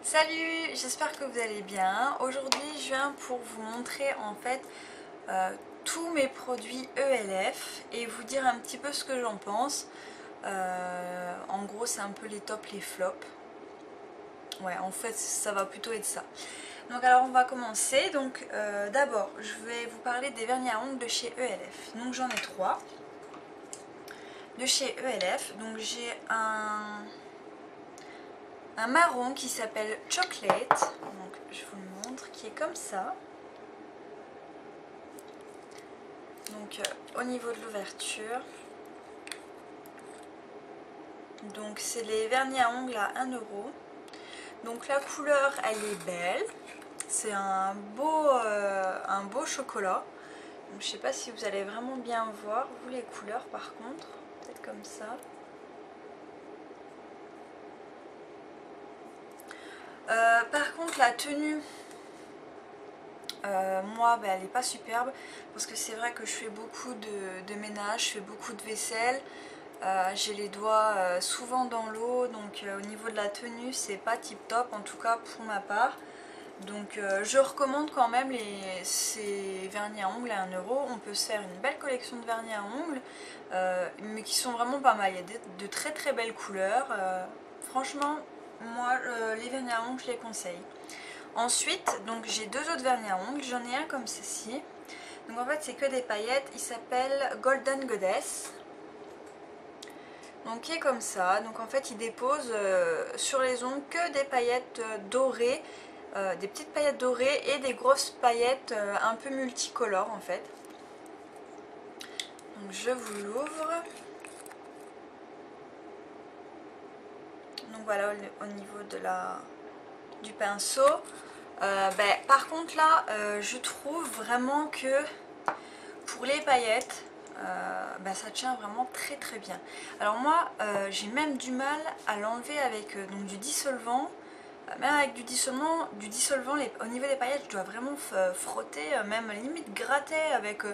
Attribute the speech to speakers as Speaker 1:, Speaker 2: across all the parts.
Speaker 1: Salut, j'espère que vous allez bien. Aujourd'hui, je viens pour vous montrer en fait tous mes produits ELF et vous dire un petit peu ce que j'en pense. En gros, c'est un peu les tops, les flops. Ouais, en fait, ça va plutôt être ça. Donc alors, on va commencer. Donc d'abord, je vais vous parler des vernis à ongles de chez ELF. Donc j'en ai trois de chez ELF. Donc j'ai un marron qui s'appelle Chocolate, donc je vous le montre, qui est comme ça. Donc au niveau de l'ouverture, donc c'est les vernis à ongles à 1 euro. Donc la couleur elle est belle, c'est un beau chocolat. Donc, je sais pas si vous allez vraiment bien voir vous les couleurs par contre, peut-être comme ça. Par contre la tenue, moi elle n'est pas superbe parce que c'est vrai que je fais beaucoup de ménage, je fais beaucoup de vaisselle, j'ai les doigts souvent dans l'eau, donc au niveau de la tenue c'est pas tip top en tout cas pour ma part. Donc je recommande quand même ces vernis à ongles à 1 euro. On peut se faire une belle collection de vernis à ongles, mais qui sont vraiment pas mal. Il y a de très très belles couleurs. Franchement, moi les vernis à ongles je les conseille. Ensuite, donc j'ai deux autres vernis à ongles. J'en ai un comme ceci. Donc en fait c'est que des paillettes. Il s'appelle Golden Goddess. Donc qui est comme ça. Donc en fait il dépose sur les ongles que des paillettes dorées. Des petites paillettes dorées et des grosses paillettes un peu multicolores en fait. Donc je vous l'ouvre. Donc voilà au niveau du pinceau. Par contre là je trouve vraiment que pour les paillettes ça tient vraiment très très bien. Alors moi j'ai même du mal à l'enlever avec donc du dissolvant. Même avec du dissolvant au niveau des paillettes, je dois vraiment frotter, même limite gratter avec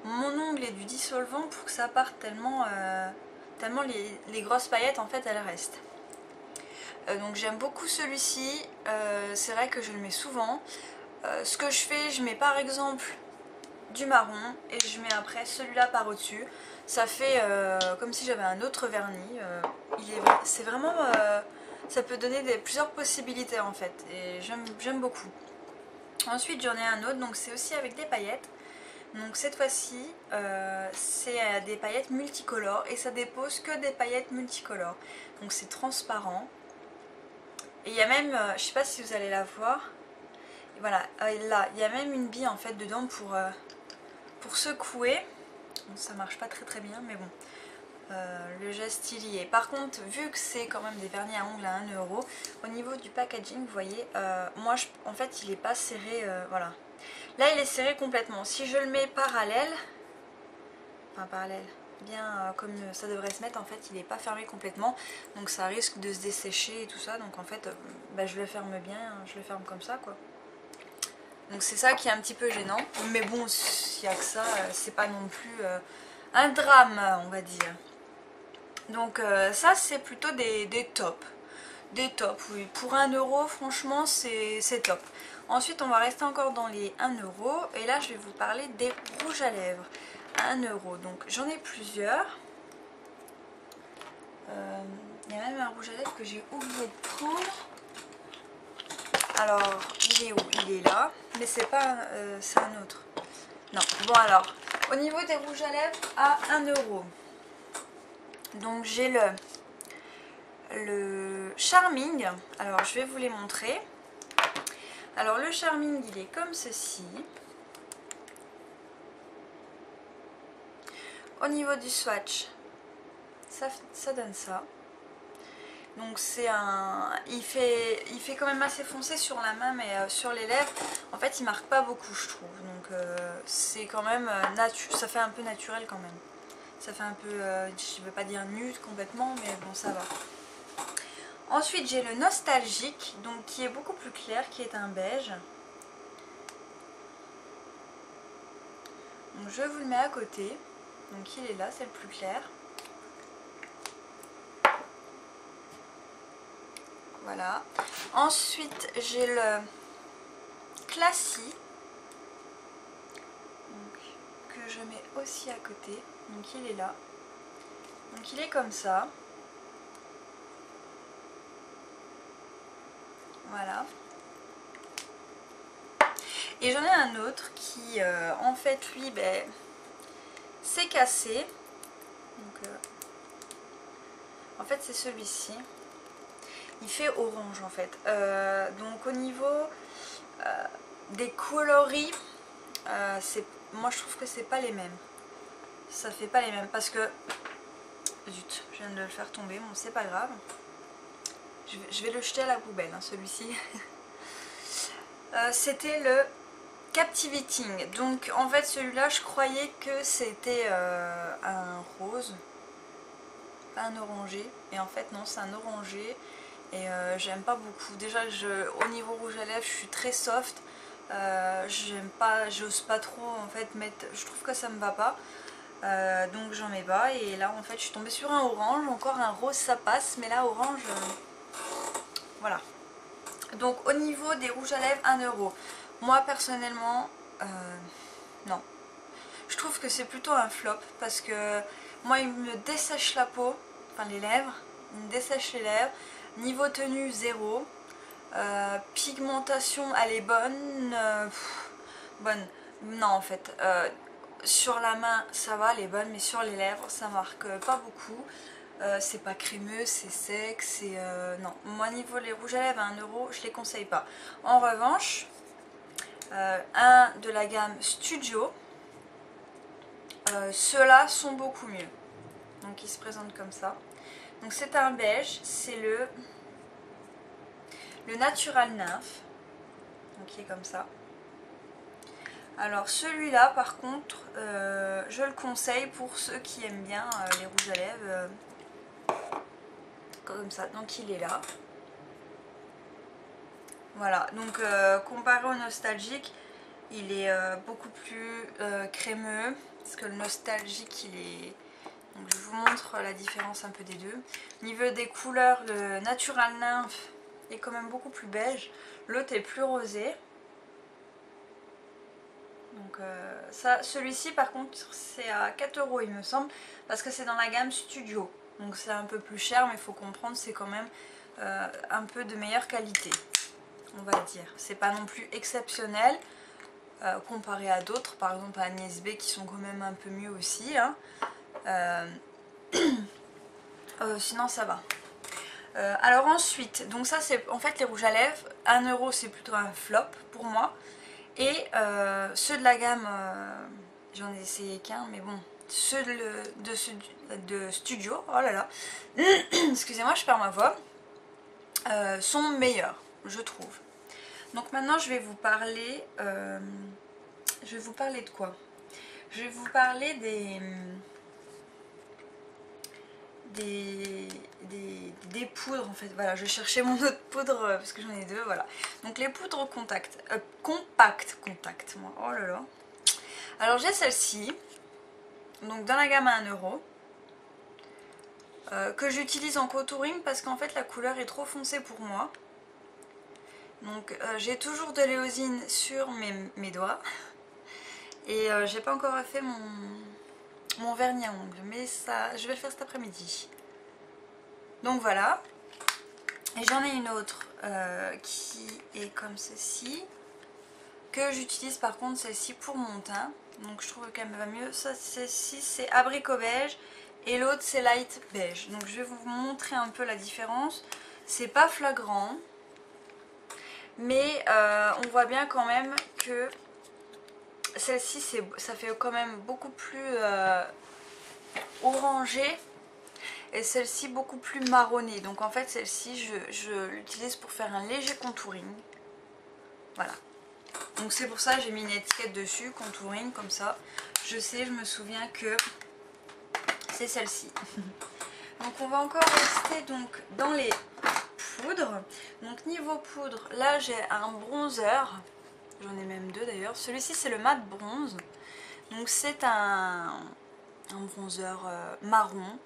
Speaker 1: mon ongle et du dissolvant pour que ça parte tellement, tellement les grosses paillettes en fait elles restent. Donc j'aime beaucoup celui-ci, c'est vrai que je le mets souvent. Ce que je fais, je mets par exemple du marron et je mets après celui-là par au-dessus. Ça fait comme si j'avais un autre vernis. C'est vraiment... ça peut donner plusieurs possibilités en fait et j'aime beaucoup. Ensuite j'en ai un autre, donc c'est aussi avec des paillettes. Donc cette fois-ci c'est des paillettes multicolores et ça dépose que des paillettes multicolores. Donc c'est transparent. Et il y a même, je sais pas si vous allez la voir, et voilà, là il y a même une bille en fait dedans pour secouer. Bon, ça marche pas très très bien mais bon. Le geste il y est. Par contre, vu que c'est quand même des vernis à ongles à 1 euro, au niveau du packaging, vous voyez, moi en fait il est pas serré, voilà. Là il est serré complètement. Si je le mets parallèle, enfin parallèle, bien comme ça devrait se mettre, en fait il n'est pas fermé complètement. Donc ça risque de se dessécher et tout ça. Donc en fait, je le ferme bien, je le ferme comme ça quoi. Donc c'est ça qui est un petit peu gênant. Mais bon, s'il n'y a que ça, c'est pas non plus un drame, on va dire. Donc ça c'est plutôt des tops. Des tops, oui. Pour 1 euro, franchement, c'est top. Ensuite, on va rester encore dans les 1 euro. Et là, je vais vous parler des rouges à lèvres à 1 euro. Donc j'en ai plusieurs. Il y a même un rouge à lèvres que j'ai oublié de prendre. Alors, il est où? Il est là. Mais c'est pas... c'est un autre. Non. Bon alors, au niveau des rouges à lèvres à 1 euro. Donc j'ai le Charming. Alors je vais vous les montrer. Alors le Charming il est comme ceci. Au niveau du swatch, ça donne ça. Donc c'est un... Il fait quand même assez foncé sur la main, mais sur les lèvres, en fait il marque pas beaucoup je trouve. Donc c'est quand même ça fait un peu naturel quand même. Ça fait un peu, je ne veux pas dire nude complètement, mais bon ça va. Ensuite j'ai le Nostalgique, donc qui est beaucoup plus clair, qui est un beige. Donc je vous le mets à côté. Donc il est là, c'est le plus clair. Voilà. Ensuite, j'ai le Classy. Donc, que je mets aussi à côté. Donc, il est là. Donc, il est comme ça. Voilà. Et j'en ai un autre qui, en fait, lui, ben, s'est cassé. Donc, en fait, c'est celui-ci. Il fait orange, en fait. Donc, au niveau des coloris, moi, je trouve que c'est pas les mêmes. Ça fait pas les mêmes parce que... Zut, je viens de le faire tomber. Bon, c'est pas grave. Je vais le jeter à la poubelle, hein, celui-ci. C'était le Captivating. Donc en fait celui-là je croyais que c'était un rose, pas un orangé. Et en fait non, c'est un orangé. Et j'aime pas beaucoup. Déjà au niveau rouge à lèvres je suis très soft. J'aime pas, j'ose pas trop en fait mettre, je trouve que ça me va pas. Donc j'en mets pas. Et là en fait je suis tombée sur un orange. Encore un rose ça passe, mais là orange voilà. Donc au niveau des rouges à lèvres, 1 €. Moi personnellement, non. Je trouve que c'est plutôt un flop parce que moi il me dessèche la peau, enfin les lèvres, il me dessèche les lèvres. Niveau tenue, 0. Pigmentation, elle est bonne. Bonne. Non en fait. Sur la main ça va, elle est bonne, mais sur les lèvres ça marque pas beaucoup. C'est pas crémeux, c'est sec, c'est... non, moi niveau les rouges à lèvres à 1 €, je les conseille pas. En revanche, un de la gamme Studio, ceux-là sont beaucoup mieux. Donc ils se présentent comme ça. Donc c'est un beige, c'est le Natural Nymph. Donc il est comme ça. Alors celui-là par contre, je le conseille pour ceux qui aiment bien les rouges à lèvres. Comme ça, donc il est là. Voilà, donc comparé au nostalgique, il est beaucoup plus crémeux, parce que le nostalgique il est... Donc je vous montre la différence un peu des deux. Au niveau des couleurs, le Natural Nymph est quand même beaucoup plus beige, l'autre est plus rosé. Donc ça, celui-ci par contre c'est à 4 € il me semble, parce que c'est dans la gamme Studio. Donc c'est un peu plus cher, mais il faut comprendre c'est quand même un peu de meilleure qualité, on va dire. C'est pas non plus exceptionnel comparé à d'autres, par exemple à Agnès B qui sont quand même un peu mieux aussi. Hein. Sinon ça va. Alors ensuite, donc ça c'est en fait les rouges à lèvres. 1 € c'est plutôt un flop pour moi. Et ceux de la gamme, j'en ai essayé qu'un, mais bon, ceux de Studio, oh là là, excusez-moi, je perds ma voix, sont meilleurs, je trouve. Donc maintenant, je vais vous parler de quoi? Je vais vous parler des poudres en fait. Voilà, je cherchais mon autre poudre parce que j'en ai deux, voilà. Donc les poudres contact, contact, moi, oh là là. Alors j'ai celle-ci, donc dans la gamme à 1 €, que j'utilise en contouring parce qu'en fait la couleur est trop foncée pour moi. Donc j'ai toujours de l'éosine sur mes doigts et j'ai pas encore fait mon vernis à ongles, mais ça je vais le faire cet après-midi. Donc voilà. Et j'en ai une autre qui est comme ceci, que j'utilise par contre celle-ci pour mon teint. Donc je trouve qu'elle me va mieux. Ça, celle-ci c'est abricot beige et l'autre c'est light beige. Donc je vais vous montrer un peu la différence. C'est pas flagrant, mais on voit bien quand même que celle-ci ça fait quand même beaucoup plus orangé. Et celle-ci beaucoup plus marronnée. Donc en fait celle-ci je l'utilise pour faire un léger contouring. Voilà. Donc c'est pour ça que j'ai mis une étiquette dessus, contouring, comme ça. Je sais, je me souviens que c'est celle-ci. Donc on va encore rester donc dans les poudres. Donc niveau poudre, là j'ai un bronzer. J'en ai même deux d'ailleurs. Celui-ci c'est le mat bronze. Donc c'est un bronzer marron.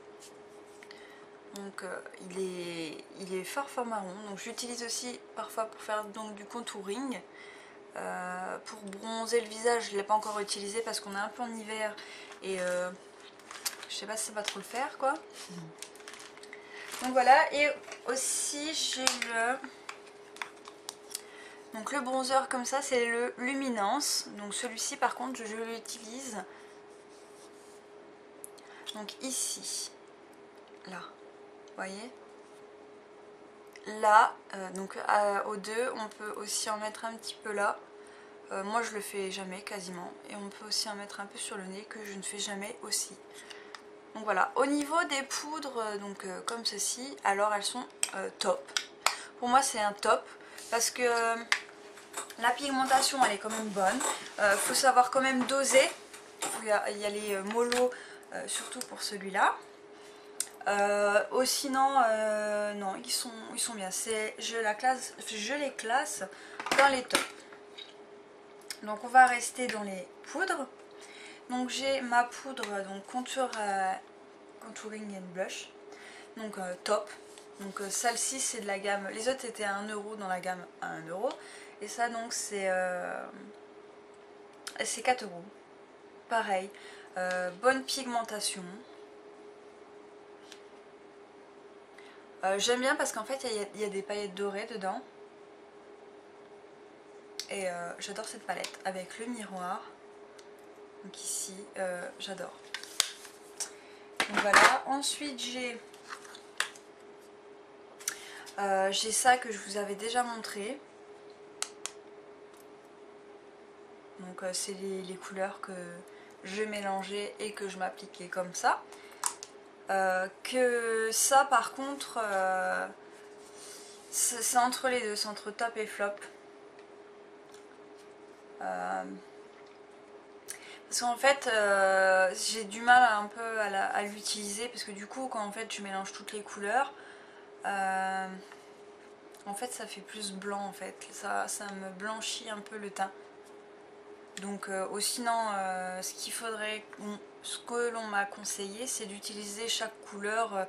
Speaker 1: Donc il est fort marron. Donc je l'utilise aussi parfois pour faire donc du contouring. Pour bronzer le visage, je ne l'ai pas encore utilisé parce qu'on est un peu en hiver et je sais pas si ça va trop le faire quoi. Donc voilà, et aussi j'ai le bronzer comme ça, c'est le Luminance. Donc celui-ci par contre je l'utilise donc ici, là, vous voyez là, donc aux deux, on peut aussi en mettre un petit peu là. Moi je le fais jamais quasiment, et on peut aussi en mettre un peu sur le nez que je ne fais jamais aussi. Donc voilà, au niveau des poudres donc comme ceci, alors elles sont top. Pour moi c'est un top parce que la pigmentation elle est quand même bonne. Faut savoir quand même doser. Il y a les mollo surtout pour celui-là. Sinon non, ils sont bien. Je les classe dans les tops. Donc on va rester dans les poudres. Donc j'ai ma poudre donc contouring and blush. Donc top. Donc celle-ci c'est de la gamme. Les autres étaient à 1 € dans la gamme à 1 €. Et ça donc c'est 4 €. Pareil. Bonne pigmentation. J'aime bien parce qu'en fait il y a des paillettes dorées dedans. Et j'adore cette palette avec le miroir. Donc ici, j'adore. Donc voilà. Ensuite j'ai ça que je vous avais déjà montré. Donc c'est les couleurs que je mélangeais et que je m'appliquais comme ça. Que ça par contre c'est entre les deux, c'est entre top et flop. Parce qu'en fait j'ai du mal un peu à l'utiliser parce que du coup quand en fait je mélange toutes les couleurs en fait ça fait plus blanc en fait, ça me blanchit un peu le teint. Donc sinon ce que l'on m'a conseillé c'est d'utiliser chaque couleur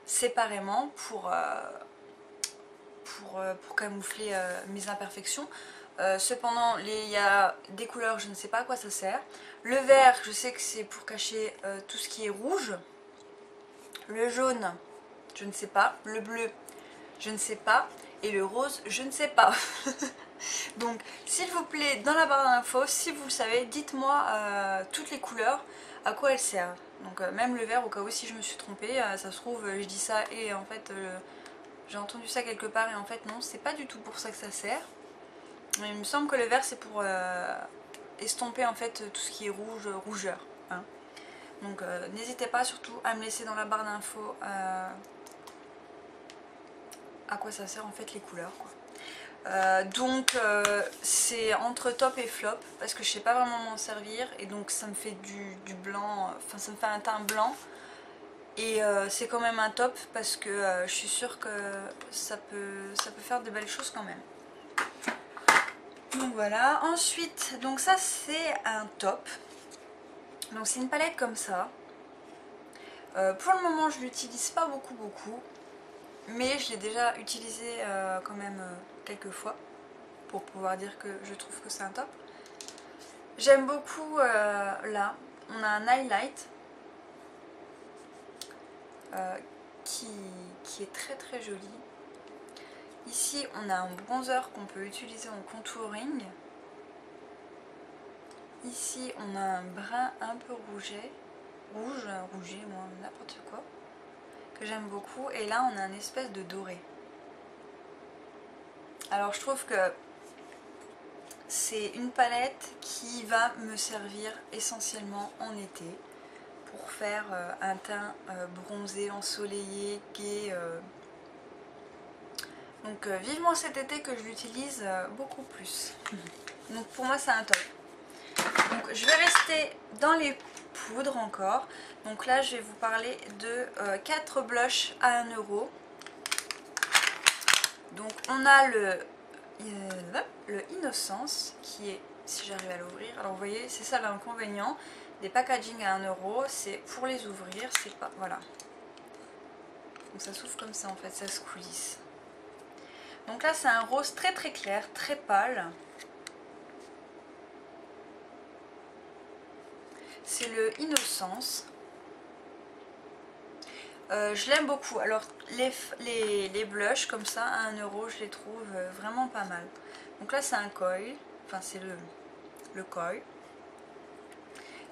Speaker 1: séparément pour camoufler mes imperfections. Cependant il y a des couleurs je ne sais pas à quoi ça sert. Le vert je sais que c'est pour cacher tout ce qui est rouge. Le jaune je ne sais pas. Le bleu je ne sais pas. Et le rose je ne sais pas. Donc s'il vous plaît dans la barre d'infos si vous le savez dites-moi toutes les couleurs à quoi elles servent. Donc même le vert au cas où si je me suis trompée, ça se trouve je dis ça et en fait j'ai entendu ça quelque part et en fait non c'est pas du tout pour ça que ça sert. Mais il me semble que le vert c'est pour estomper en fait tout ce qui est rougeur. Hein. Donc n'hésitez pas surtout à me laisser dans la barre d'infos à quoi ça sert en fait les couleurs quoi. Donc c'est entre top et flop parce que je sais pas vraiment m'en servir et donc ça me fait du blanc, enfin ça me fait un teint blanc et c'est quand même un top parce que je suis sûre que ça peut faire de belles choses quand même. Donc voilà, ensuite donc ça c'est un top, donc c'est une palette comme ça. Pour le moment je l'utilise pas beaucoup mais je l'ai déjà utilisé quand même quelques fois pour pouvoir dire que je trouve que c'est un top. J'aime beaucoup là, on a un highlight qui est très joli. Ici on a un bronzer qu'on peut utiliser en contouring. Ici on a un brun un peu rouge, moi n'importe quoi, que j'aime beaucoup. Et là on a un espèce de doré. Alors je trouve que c'est une palette qui va me servir essentiellement en été pour faire un teint bronzé, ensoleillé, gai. Donc vivement cet été que je l'utilise beaucoup plus. Donc pour moi c'est un top. Donc je vais rester dans les poudres encore. Donc là je vais vous parler de 4 blushs à 1 €. Donc on a le Innocence qui est, si j'arrive à l'ouvrir, alors vous voyez c'est ça l'inconvénient des packaging à 1 €, c'est pour les ouvrir, c'est pas, voilà. Donc ça s'ouvre comme ça en fait, ça se coulisse. Donc là c'est un rose très très clair, très pâle. C'est le Innocence. Je l'aime beaucoup. Alors les blushs comme ça à 1 euro, je les trouve vraiment pas mal. Donc là c'est un coil, enfin c'est le coil.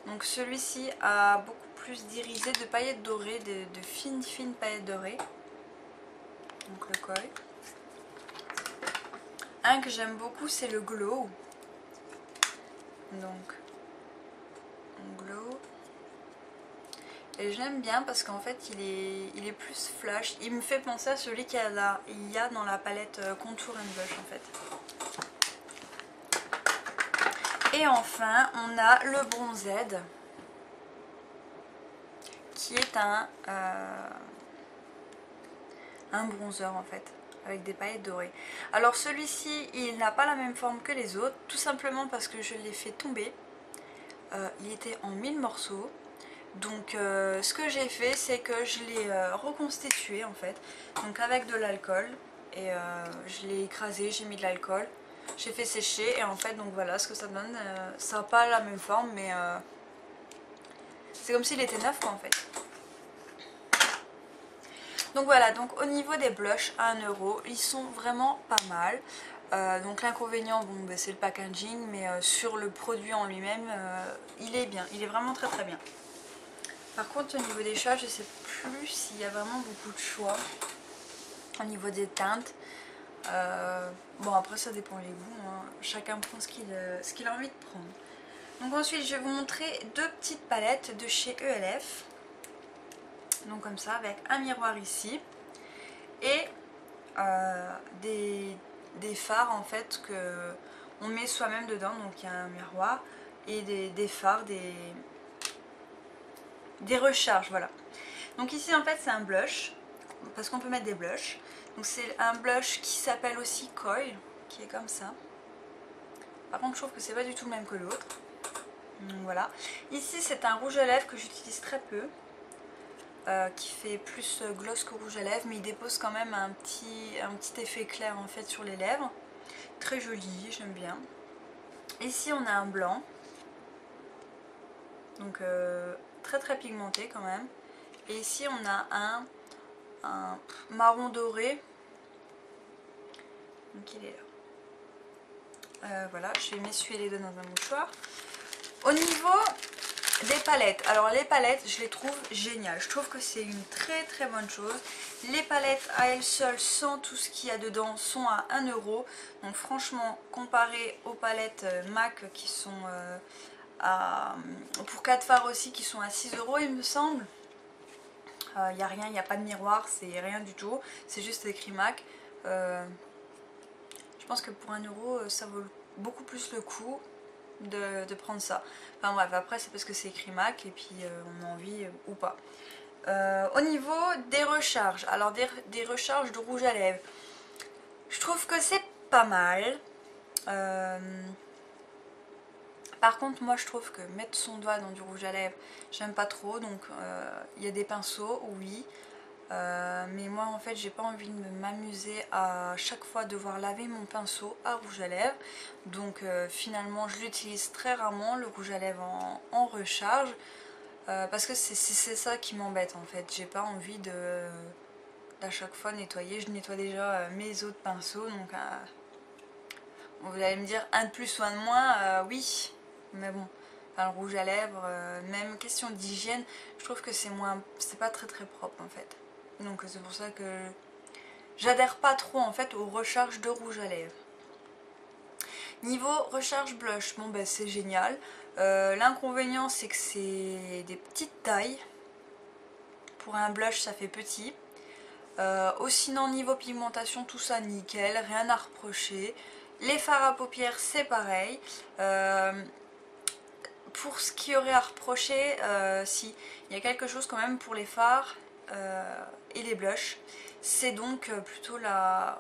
Speaker 1: Donc celui-ci a beaucoup plus d'irisé, de paillettes dorées, de fines paillettes dorées. Donc le coil. Un que j'aime beaucoup c'est le glow. Donc glow. Et je l'aime bien parce qu'en fait il est plus flash. Il me fait penser à celui qu'il y a dans la palette Contour and Blush en fait. Et enfin on a le Bronzed qui est un bronzer en fait avec des paillettes dorées. Alors celui-ci il n'a pas la même forme que les autres tout simplement parce que je l'ai fait tomber. Il était en 1000 morceaux. Donc ce que j'ai fait c'est que je l'ai reconstitué en fait, donc avec de l'alcool et je l'ai écrasé, j'ai mis de l'alcool, j'ai fait sécher et en fait donc voilà ce que ça donne, ça n'a pas la même forme mais c'est comme s'il était neuf quoi en fait. Donc voilà, donc au niveau des blushs à 1 euro, ils sont vraiment pas mal. Donc l'inconvénient bon, bah, c'est le packaging mais sur le produit en lui-même il est bien, il est vraiment très très bien. Par contre au niveau des choix je sais plus s'il y a vraiment beaucoup de choix au niveau des teintes. Bon après ça dépend les goûts, hein. Chacun prend ce qu'il a envie de prendre. Donc ensuite je vais vous montrer deux petites palettes de chez ELF. Donc comme ça avec un miroir ici et des fards en fait que on met soi-même dedans. Donc il y a un miroir et des fards, des recharges, voilà. Donc ici en fait c'est un blush, parce qu'on peut mettre des blushs. Donc c'est un blush qui s'appelle aussi Coil, qui est comme ça. Par contre je trouve que c'est pas du tout le même que l'autre. Donc voilà. Ici c'est un rouge à lèvres que j'utilise très peu, qui fait plus gloss que rouge à lèvres, mais il dépose quand même un petit effet clair en fait sur les lèvres. Très joli, j'aime bien. Ici on a un blanc, donc très pigmenté quand même. Et ici on a un marron doré, donc il est là. Voilà, je vais m'essuyer les deux dans un mouchoir. Au niveau des palettes, alors les palettes je les trouve géniales, je trouve que c'est une très bonne chose. Les palettes à elles seules sans tout ce qu'il y a dedans sont à 1 euro. Donc franchement comparé aux palettes MAC qui sont pour 4 fards aussi qui sont à 6 euro il me semble. Il n'y a rien, il n'y a pas de miroir, c'est rien du tout, c'est juste écrit MAC. Je pense que pour 1 euro ça vaut beaucoup plus le coup de prendre ça. Enfin bref, après c'est parce que c'est écrit MAC et puis on a envie ou pas. Au niveau des recharges, alors des recharges de rouge à lèvres, je trouve que c'est pas mal. Par contre moi je trouve que mettre son doigt dans du rouge à lèvres j'aime pas trop, donc il y a des pinceaux, oui. Mais moi en fait j'ai pas envie de m'amuser à chaque fois devoir laver mon pinceau à rouge à lèvres. Donc finalement je l'utilise très rarement, le rouge à lèvres en recharge. Parce que c'est ça qui m'embête en fait. J'ai pas envie d'à chaque fois nettoyer. Je nettoie déjà mes autres pinceaux. Donc vous allez me dire un de plus ou un de moins, oui. Mais bon, enfin, le rouge à lèvres, même question d'hygiène, je trouve que c'est pas très propre en fait. Donc c'est pour ça que j'adhère pas trop en fait aux recharges de rouge à lèvres. Niveau recharge blush, bon ben c'est génial. L'inconvénient c'est que c'est des petites tailles. Pour un blush ça fait petit. Sinon niveau pigmentation tout ça nickel, rien à reprocher. Les fards à paupières c'est pareil. Pour ce qui aurait à reprocher, si, il y a quelque chose quand même pour les fards et les blushs. C'est donc plutôt la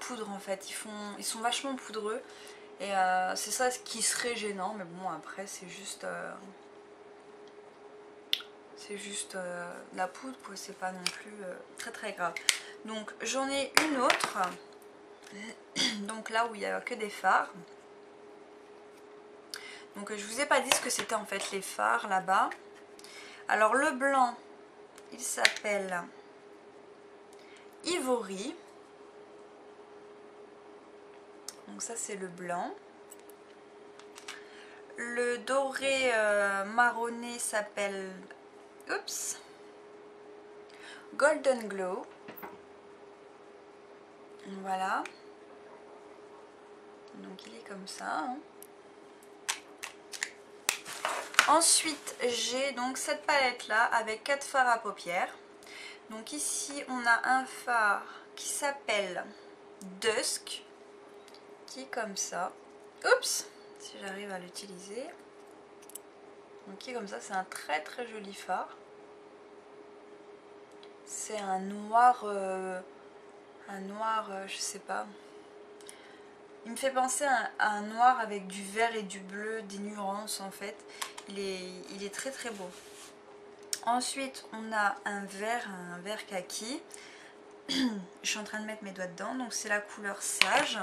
Speaker 1: poudre en fait. Ils sont vachement poudreux. Et c'est ça qui serait gênant. Mais bon après c'est juste C'est juste de la poudre, quoi. C'est pas non plus très grave. Donc j'en ai une autre. Donc là où il n'y a que des fards. Donc je vous ai pas dit ce que c'était en fait les fards là-bas. Alors le blanc, il s'appelle Ivory. Donc ça c'est le blanc. Le doré marronné s'appelle Golden Glow. Voilà. Donc il est comme ça. Hein. Ensuite j'ai donc cette palette là avec 4 fards à paupières. Donc ici on a un fard qui s'appelle Dusk, qui est comme ça. Oups, si j'arrive à l'utiliser. Donc qui est comme ça, c'est un très joli fard. C'est un noir, je sais pas. Il me fait penser à un noir avec du vert et du bleu, des nuances en fait. Il est très beau. Ensuite on a un vert kaki. Je suis en train de mettre mes doigts dedans, donc c'est la couleur Sage.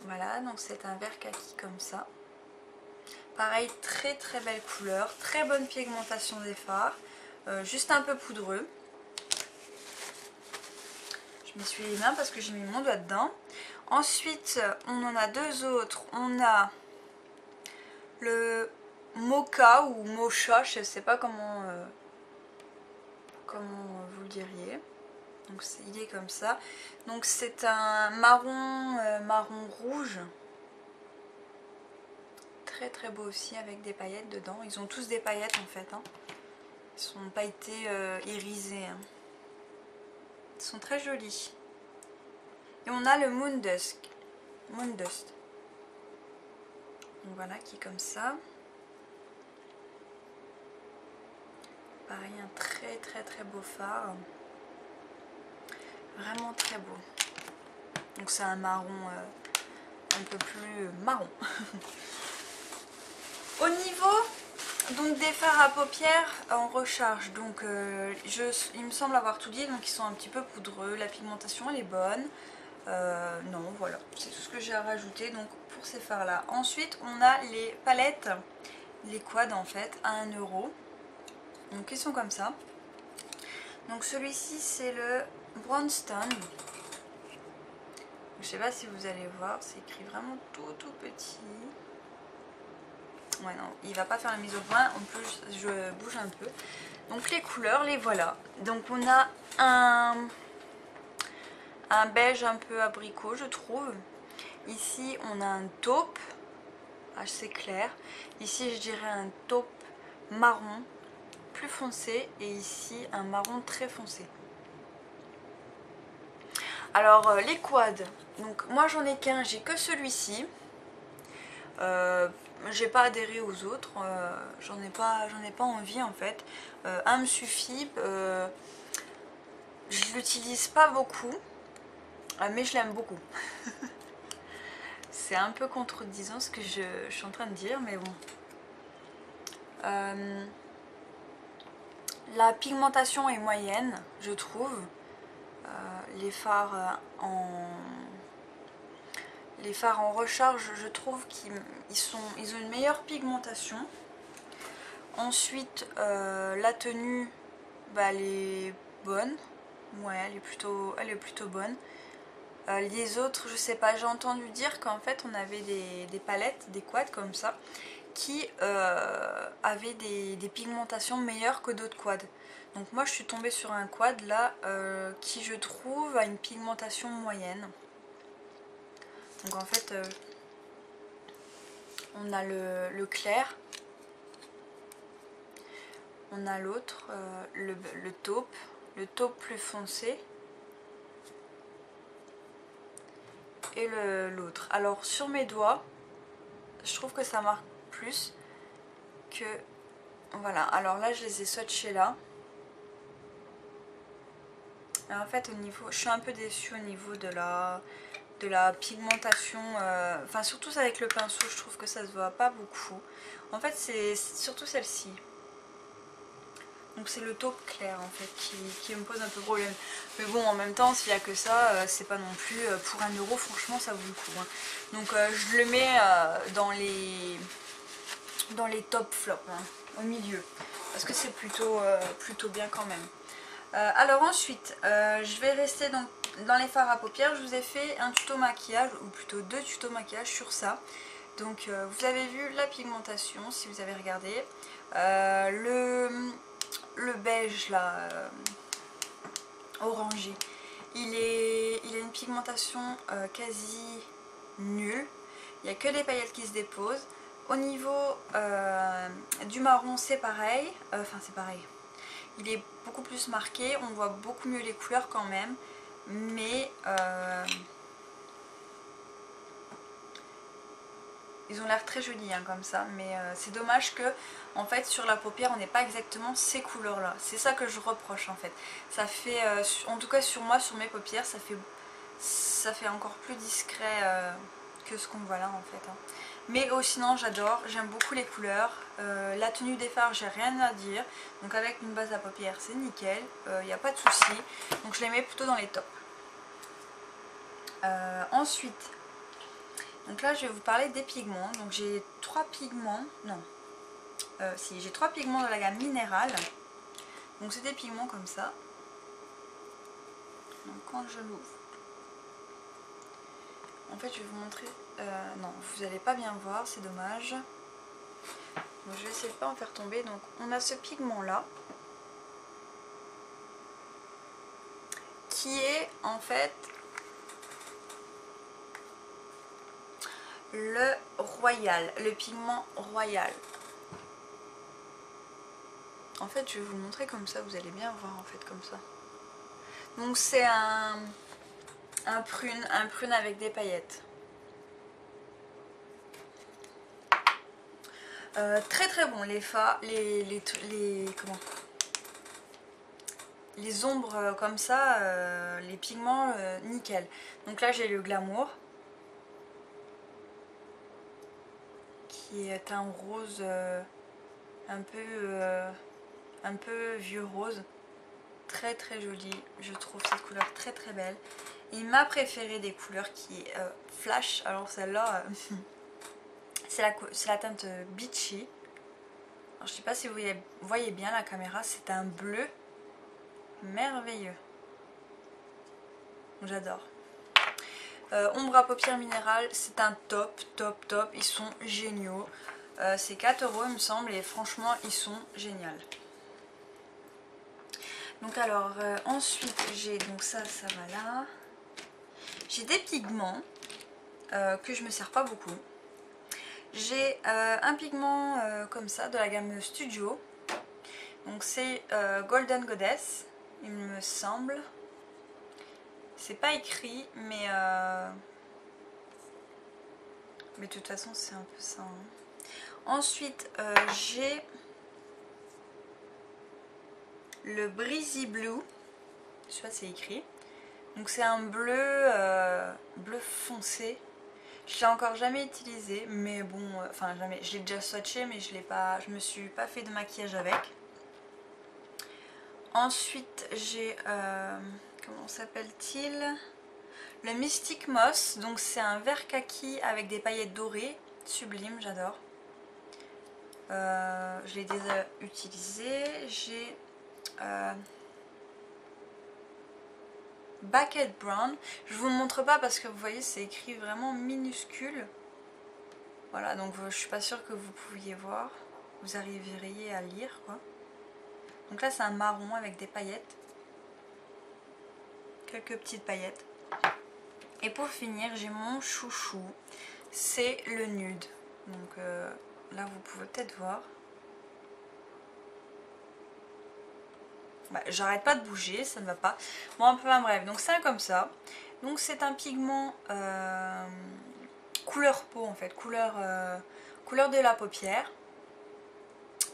Speaker 1: Voilà, donc c'est un vert kaki comme ça. Pareil, très belle couleur, très bonne pigmentation des fards, juste un peu poudreux. Je m'essuie les mains parce que j'ai mis mon doigt dedans. Ensuite, on en a deux autres. On a le Mocha ou Mocha, je ne sais pas comment vous le diriez. Donc il est comme ça. Donc c'est un marron rouge. Très beau aussi avec des paillettes dedans. Ils ont tous des paillettes en fait. Hein. Ils sont pailletés irisés. Hein. Ils sont très jolis. Et on a le Moondust. Donc voilà, qui est comme ça. Pareil, un très beau fard. Vraiment très beau. Donc c'est un marron un peu plus marron. Au niveau donc des fards à paupières en recharge, donc il me semble avoir tout dit, donc ils sont un petit peu poudreux, la pigmentation elle est bonne. Non, voilà, c'est tout ce que j'ai à rajouter donc pour ces fards là. Ensuite on a les palettes, les quads en fait, à 1 €. Donc ils sont comme ça. Donc celui-ci c'est le Brownstone. Je sais pas si vous allez voir, c'est écrit vraiment tout petit. Ouais non, il va pas faire la mise au point, en plus je bouge un peu. Donc les couleurs, les voilà. Donc on a un beige un peu abricot je trouve. Ici on a un taupe assez clair. Ici je dirais un taupe marron plus foncé et ici un marron très foncé. Alors les quads, donc moi j'en ai qu'un, j'ai que celui-ci. J'ai pas adhéré aux autres, j'en ai pas envie en fait. Un me suffit, je l'utilise pas beaucoup, mais je l'aime beaucoup. C'est un peu contredisant ce que je suis en train de dire, mais bon. La pigmentation est moyenne, je trouve. Les fards en recharge, je trouve qu'ils ont une meilleure pigmentation. Ensuite, la tenue, bah, elle est bonne. Ouais, elle est plutôt bonne. Les autres, je sais pas, j'ai entendu dire qu'en fait on avait des palettes, des quads comme ça, qui avaient des pigmentations meilleures que d'autres quads. Donc moi je suis tombée sur un quad là qui je trouve a une pigmentation moyenne. Donc en fait on a le clair, on a l'autre, le taupe plus foncé et l'autre. Alors sur mes doigts, je trouve que ça marque plus que... Voilà, alors là je les ai swatchés là. Alors en fait au niveau, je suis un peu déçue au niveau de de la pigmentation, enfin surtout avec le pinceau, je trouve que ça se voit pas beaucoup. En fait c'est surtout celle-ci. Donc c'est le taupe clair en fait qui me pose un peu problème. Mais bon, en même temps, s'il n'y a que ça, c'est pas non plus pour 1 euro, franchement ça vaut le coup. Hein. Donc je le mets dans les top flops, hein, au milieu. Parce que c'est plutôt bien quand même. Alors ensuite, je vais rester dans les fards à paupières. Je vous ai fait un tuto maquillage, ou plutôt 2 tutos maquillage sur ça. Donc vous avez vu la pigmentation si vous avez regardé. Le beige là, orangé, il a une pigmentation quasi nulle. Il n'y a que des paillettes qui se déposent. Au niveau du marron c'est pareil, c'est pareil. Il est beaucoup plus marqué, on voit beaucoup mieux les couleurs quand même. Mais ils ont l'air très jolis hein, comme ça, mais c'est dommage que en fait sur la paupière on n'ait pas exactement ces couleurs là. C'est ça que je reproche en fait. Ça fait, en tout cas sur moi, sur mes paupières, ça fait encore plus discret que ce qu'on voit là en fait. Hein. Mais sinon j'adore, j'aime beaucoup les couleurs. La tenue des fards, j'ai rien à dire. Donc avec une base à paupières c'est nickel, il n'y a pas de souci. Donc je les mets plutôt dans les tops. Ensuite, donc là je vais vous parler des pigments. Donc j'ai 3 pigments, non, si j'ai 3 pigments de la gamme minérale. Donc c'est des pigments comme ça. Donc quand je l'ouvre, en fait je vais vous montrer, non vous n'allez pas bien voir, c'est dommage. Donc je vais essayer de pas en faire tomber. Donc on a ce pigment là, qui est en fait le royal, le pigment royal. En fait je vais vous le montrer comme ça, vous allez bien voir en fait comme ça. Donc c'est un prune avec des paillettes. Très très bon, les ombres comme ça, les pigments nickel. Donc là j'ai le Glamour qui est un rose un peu vieux rose, très très joli, je trouve cette couleur très très belle. Et ma préférée des couleurs qui est Flash, alors celle-là c'est la teinte Beachy. Alors, je sais pas si vous voyez bien la caméra, c'est un bleu merveilleux. J'adore. Ombre à paupières minérales, c'est un top, ils sont géniaux. C'est 4 € il me semble et franchement ils sont géniaux. Donc alors ensuite j'ai, donc ça va là. J'ai des pigments que je me sers pas beaucoup. J'ai un pigment comme ça de la gamme Studio. Donc c'est Golden Goddess, il me semble. C'est pas écrit, mais de toute façon c'est un peu ça. Hein. Ensuite j'ai le Breezy Blue. Je sais pas si c'est écrit. Donc c'est un bleu, bleu foncé. Je l'ai encore jamais utilisé, mais bon, enfin jamais. Je l'ai déjà swatché, mais je me suis pas fait de maquillage avec. Ensuite j'ai, comment s'appelle-t-il? Le Mystic Moss. Donc c'est un vert kaki avec des paillettes dorées, sublime, j'adore. Je l'ai déjà utilisé. J'ai Bucket Brown. Je vous montre pas parce que vous voyez c'est écrit vraiment minuscule. Voilà, donc je suis pas sûre que vous pouviez voir. Vous arriveriez à lire quoi. Donc là c'est un marron avec des paillettes. Quelques petites paillettes. Et pour finir j'ai mon chouchou. C'est le nude. Donc là vous pouvez peut-être voir. Bah, j'arrête pas de bouger, ça ne va pas. Bon, un peu bref, donc c'est comme ça. Donc c'est un pigment couleur peau en fait, couleur de la paupière,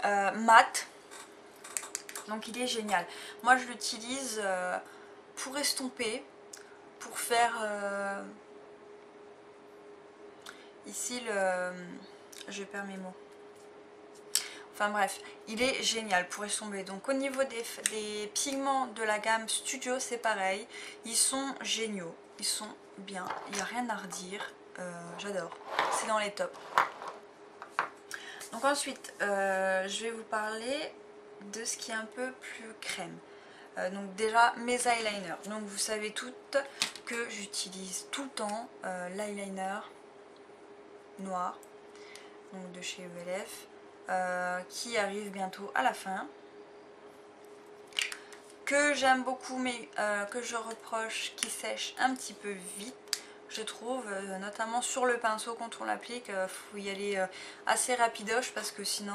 Speaker 1: mat. Donc il est génial. Moi je l'utilise pour estomper, pour faire Ici, je perds mes mots. Enfin bref, il est génial pour estomper. Donc au niveau des pigments de la gamme Studio, c'est pareil. Ils sont géniaux, ils sont bien, il n'y a rien à redire. J'adore, c'est dans les tops. Donc ensuite, je vais vous parler de ce qui est un peu plus crème. Donc déjà, mes eyeliners. Donc vous savez toutes que j'utilise tout le temps l'eyeliner noir, donc de chez ELF. Qui arrive bientôt à la fin, que j'aime beaucoup mais que je reproche qui sèche un petit peu vite, je trouve, notamment sur le pinceau quand on l'applique, faut y aller assez rapidoche parce que sinon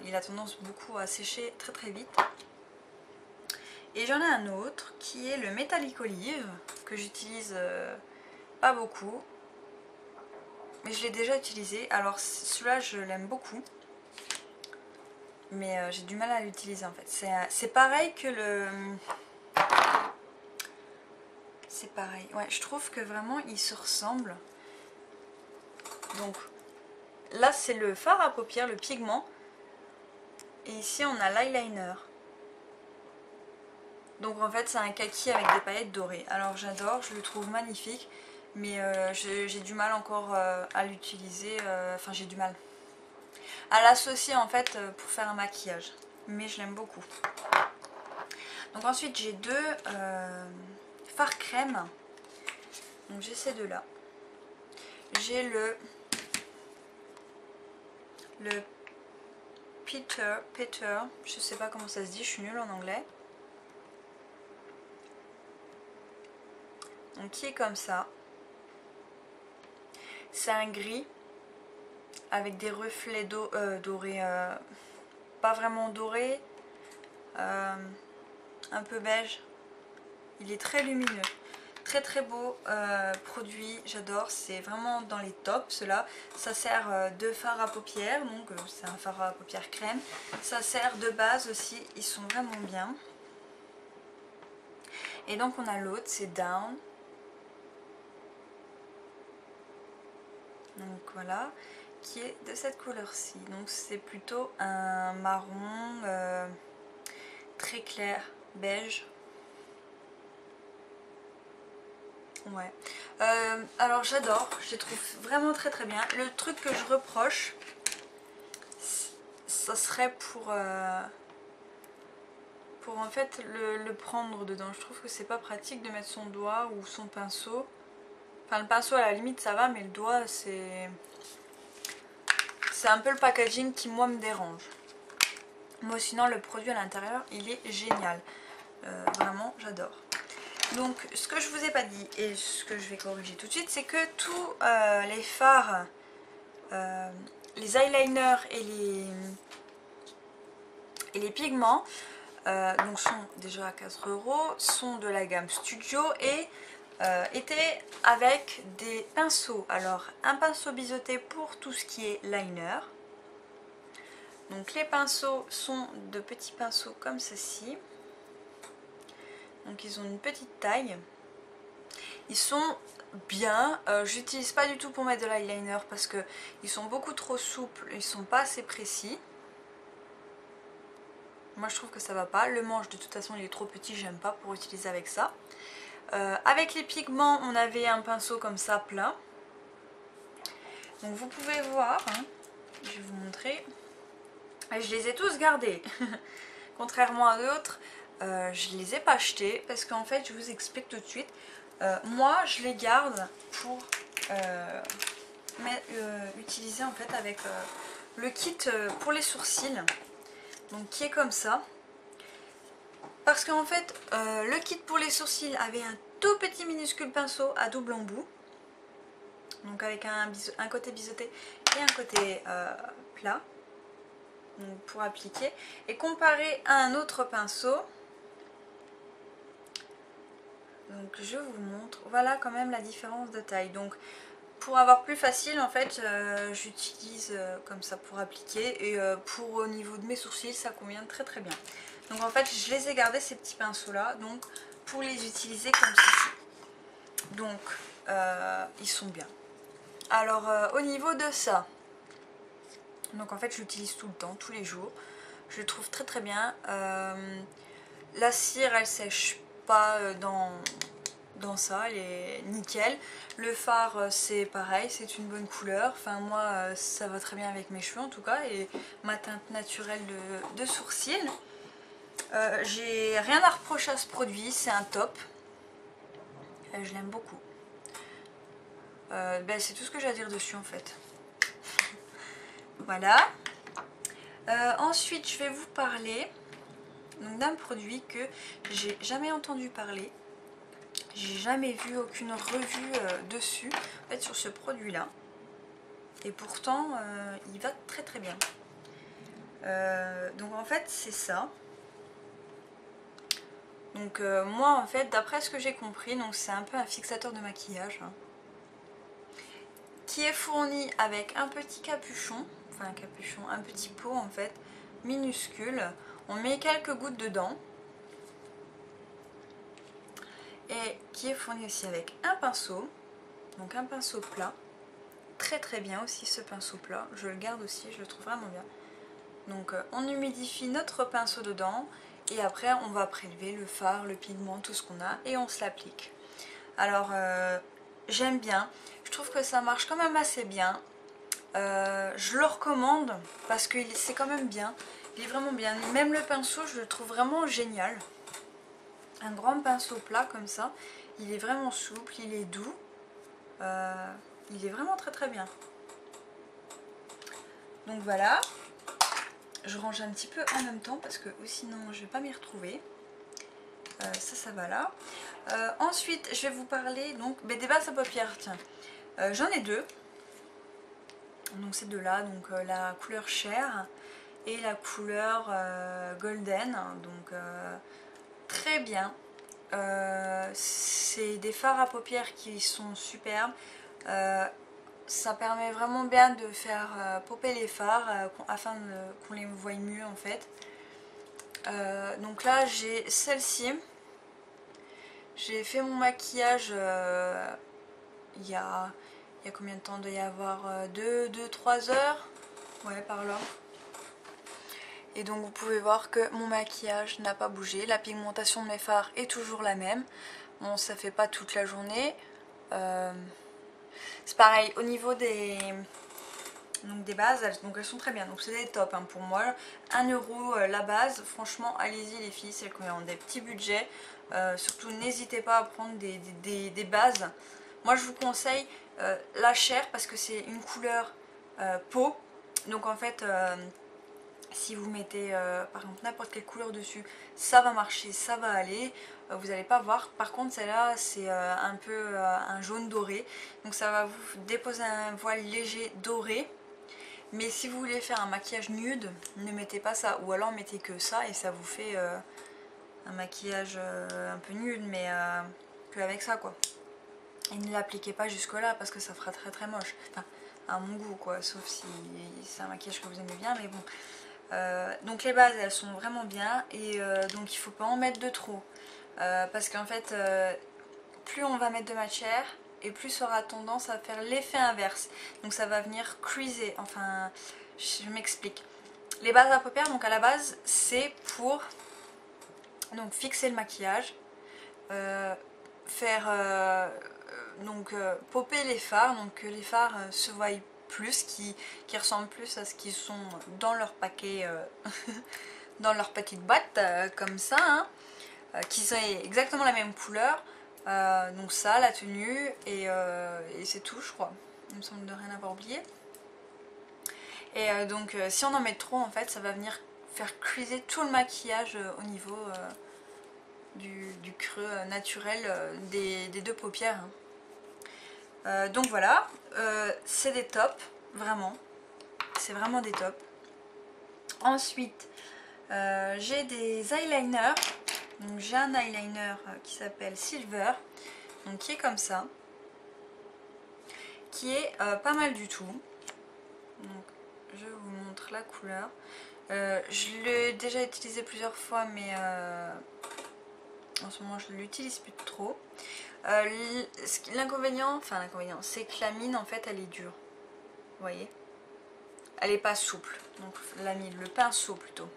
Speaker 1: il a tendance beaucoup à sécher très très vite. Et j'en ai un autre qui est le métallique olive que j'utilise pas beaucoup, mais je l'ai déjà utilisé. Alors celui-là je l'aime beaucoup, mais j'ai du mal à l'utiliser en fait. C'est pareil que le... C'est pareil, ouais, je trouve que vraiment ils se ressemblent. Donc là c'est le fard à paupières, le pigment. Et ici on a l'eyeliner. Donc en fait c'est un kaki avec des paillettes dorées. Alors j'adore, je le trouve magnifique. Mais j'ai du mal encore à l'utiliser. Enfin j'ai du mal à l'associer en fait pour faire un maquillage, mais je l'aime beaucoup. Donc ensuite j'ai deux fards crème, donc j'ai ces deux là. J'ai le Peter, je sais pas comment ça se dit, je suis nulle en anglais. Donc qui est comme ça, c'est un gris avec des reflets dorés, pas vraiment dorés, un peu beige. Il est très lumineux, très très beau produit, j'adore, c'est vraiment dans les tops cela. Ça sert de fard à paupières, donc c'est un fard à paupières crème. Ça sert de base aussi, ils sont vraiment bien. Et donc on a l'autre, c'est Down. Donc voilà, qui est de cette couleur-ci. Donc c'est plutôt un marron très clair, beige. Ouais. Alors j'adore, je les trouve vraiment très très bien. Le truc que je reproche, ça serait pour en fait le prendre dedans. Je trouve que c'est pas pratique de mettre son doigt ou son pinceau. Enfin le pinceau à la limite ça va, mais le doigt c'est un peu le packaging qui moi me dérange. Moi sinon le produit à l'intérieur il est génial. Vraiment j'adore. Donc ce que je vous ai pas dit et ce que je vais corriger tout de suite, c'est que tous les fards, les eyeliners et les pigments donc sont déjà à 4 €, sont de la gamme Studio et étaient avec des pinceaux. Alors un pinceau biseauté pour tout ce qui est liner. Donc les pinceaux sont de petits pinceaux comme ceci. Donc ils ont une petite taille. Ils sont bien. J'utilise pas du tout pour mettre de l'eyeliner parce que ils sont beaucoup trop souples. Ils sont pas assez précis. Moi je trouve que ça va pas. Le manche de toute façon il est trop petit. J'aime pas pour utiliser avec ça. Avec les pigments on avait un pinceau comme ça plat. Donc vous pouvez voir. Hein, je vais vous montrer. Je les ai tous gardés. Contrairement à d'autres. Je les ai pas achetés parce qu'en fait je vous explique tout de suite, moi je les garde pour utiliser en fait avec le kit pour les sourcils, donc qui est comme ça, parce qu'en fait le kit pour les sourcils avait un tout petit minuscule pinceau à double embout, donc avec un côté biseauté et un côté plat, donc pour appliquer, et comparé à un autre pinceau. Donc je vous montre, voilà quand même la différence de taille. Donc pour avoir plus facile en fait j'utilise comme ça pour appliquer, et pour au niveau de mes sourcils ça convient très très bien. Donc en fait je les ai gardés ces petits pinceaux là, donc pour les utiliser comme ceci. Donc ils sont bien. Alors au niveau de ça, donc en fait je l'utilise tout le temps, tous les jours. Je le trouve très très bien. La cire elle sèche pas dans ça, elle est nickel. Le fard c'est pareil, c'est une bonne couleur. Enfin moi ça va très bien avec mes cheveux en tout cas et ma teinte naturelle de sourcils. J'ai rien à reprocher à ce produit, c'est un top. Je l'aime beaucoup. Ben, c'est tout ce que j'ai à dire dessus en fait. Voilà. Ensuite je vais vous parler d'un produit que j'ai jamais entendu parler. J'ai jamais vu aucune revue dessus en fait, sur ce produit là. Et pourtant il va très très bien. Donc en fait c'est ça. Donc moi en fait d'après ce que j'ai compris, donc c'est un peu un fixateur de maquillage hein, qui est fourni avec un petit capuchon, enfin un capuchon, un petit pot en fait minuscule. On met quelques gouttes dedans et qui est fourni aussi avec un pinceau, donc un pinceau plat, très très bien aussi ce pinceau plat, je le garde aussi, je le trouve vraiment bien. Donc on humidifie notre pinceau dedans et après on va prélever le fard, le pigment, tout ce qu'on a et on se l'applique. Alors j'aime bien, je trouve que ça marche quand même assez bien. Je le recommande parce que c'est quand même bien, il est vraiment bien. Même le pinceau je le trouve vraiment génial. Un grand pinceau plat comme ça, il est vraiment souple, il est doux. Il est vraiment très très bien. Donc voilà. Je range un petit peu en même temps parce que sinon je vais pas m'y retrouver. Ça va là. Ensuite je vais vous parler donc des bases à paupières. Tiens, j'en ai deux. Donc ces deux là, donc la couleur chair et la couleur golden. Donc très bien. C'est des fards à paupières qui sont superbes. Ça permet vraiment bien de faire popper les fards afin qu'on les voie mieux en fait. Donc là j'ai celle-ci. J'ai fait mon maquillage il y a combien de temps? Il doit y avoir 2-3 heures. Ouais, par là. Et donc vous pouvez voir que mon maquillage n'a pas bougé. La pigmentation de mes fards est toujours la même. Bon, ça fait pas toute la journée. C'est pareil au niveau des bases, elles sont très bien. Donc c'est des tops hein, pour moi. 1 euro la base. Franchement, allez-y les filles, c'est quand ont des petits budgets. Surtout n'hésitez pas à prendre des bases. Moi je vous conseille la chair parce que c'est une couleur peau. Donc en fait si vous mettez par exemple n'importe quelle couleur dessus, ça va marcher, ça va aller, vous n'allez pas voir. Par contre celle-là c'est un peu un jaune doré, donc ça va vous déposer un voile léger doré. Mais si vous voulez faire un maquillage nude, ne mettez pas ça, ou alors mettez que ça et ça vous fait un maquillage un peu nude, mais que avec ça quoi. Et ne l'appliquez pas jusque là parce que ça fera très très moche, enfin à mon goût quoi, sauf si c'est un maquillage que vous aimez bien, mais bon. Donc les bases elles sont vraiment bien et donc il faut pas en mettre de trop parce qu'en fait plus on va mettre de matière et plus ça aura tendance à faire l'effet inverse, donc ça va venir creaser, enfin je m'explique. Les bases à paupières donc à la base c'est pour donc fixer le maquillage, faire popper les fards, donc que les fards se voient plus, qui ressemblent plus à ce qu'ils sont dans leur paquet, dans leur petite boîte, comme ça, hein, qui sont exactement la même couleur. Donc ça, la tenue, et c'est tout, je crois. Il me semble de rien avoir oublié. Et donc si on en met trop, en fait, ça va venir faire creaser tout le maquillage au niveau du creux naturel des deux paupières. Donc voilà, c'est des tops, vraiment, c'est vraiment des tops. Ensuite, j'ai des eyeliners, donc j'ai un eyeliner qui s'appelle Silver, donc qui est comme ça, qui est pas mal du tout. Donc je vous montre la couleur. Je l'ai déjà utilisé plusieurs fois, mais en ce moment je ne l'utilise plus trop. L'inconvénient, c'est que la mine en fait elle est dure. Vous voyez, elle est pas souple. Donc la mine, le pinceau plutôt.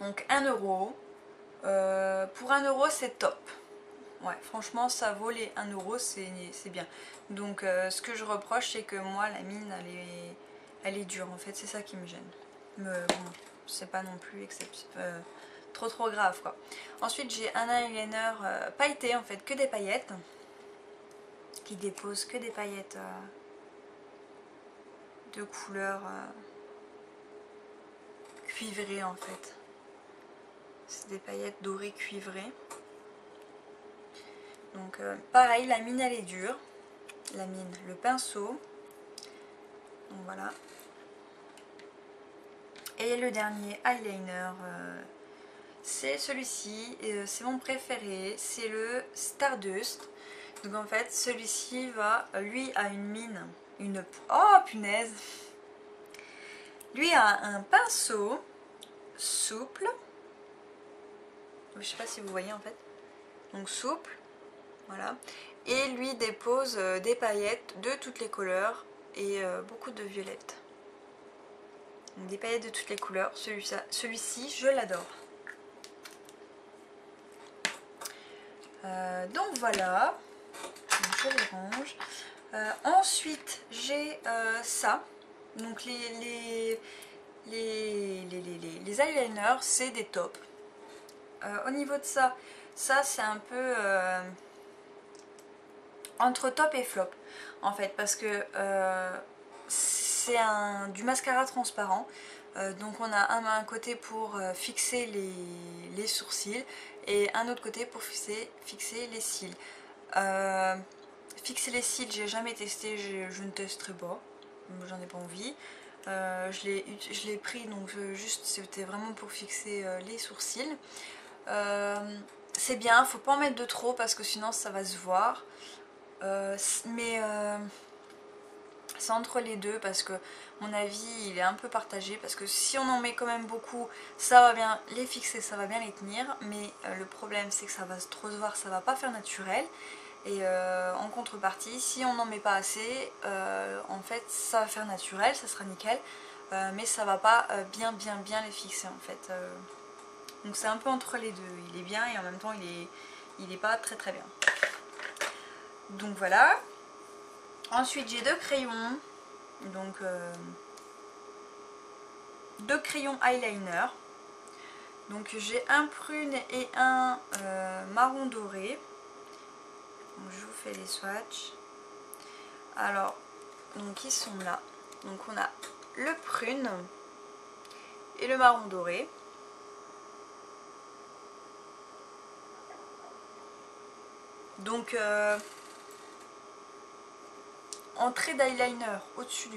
Speaker 1: Donc 1 €. Pour 1 € c'est top. Ouais, franchement ça vaut les 1 €, c'est bien. Donc ce que je reproche c'est que moi la mine elle est dure en fait, c'est ça qui me gêne. Mais bon, c'est pas non plus trop grave quoi. Ensuite j'ai un eyeliner pailleté en fait, que des paillettes. Qui dépose que des paillettes de couleur cuivrées en fait. C'est des paillettes dorées cuivrées. Donc pareil, la mine elle est dure. La mine, le pinceau. Donc voilà. Et le dernier eyeliner, c'est celui-ci. C'est mon préféré. C'est le Stardust. Donc en fait, celui-ci lui a une mine. Oh punaise! Lui a un pinceau souple. Je sais pas si vous voyez en fait. Donc souple. Voilà. Et lui dépose des paillettes de toutes les couleurs et beaucoup de violettes. Donc des paillettes de toutes les couleurs. Celui-ci, je l'adore. Donc voilà. Donc, je les range. Ensuite, j'ai ça. Donc les eyeliners, c'est des tops. Au niveau de ça c'est un peu entre top et flop en fait, parce que c'est du mascara transparent. Donc on a un côté pour fixer les sourcils et un autre côté pour fixer les cils. Fixer les cils, j'ai jamais testé, je ne testerai pas, j'en ai pas envie. Je l'ai pris donc juste c'était vraiment pour fixer les sourcils. C'est bien, faut pas en mettre de trop parce que sinon ça va se voir. Mais c'est entre les deux parce que mon avis il est un peu partagé, parce que si on en met quand même beaucoup ça va bien les fixer, ça va bien les tenir, mais le problème c'est que ça va trop se voir, ça va pas faire naturel. Et en contrepartie, si on n'en met pas assez, en fait ça va faire naturel, ça sera nickel, mais ça va pas bien les fixer en fait. Donc c'est un peu entre les deux, il est bien et en même temps il est pas très bien. Donc voilà. Ensuite j'ai deux crayons, donc deux crayons eyeliner. Donc j'ai un prune et un marron doré. Donc, je vous fais les swatchs. Alors, donc ils sont là. Donc on a le prune et le marron doré. Donc en trait d'eyeliner au-dessus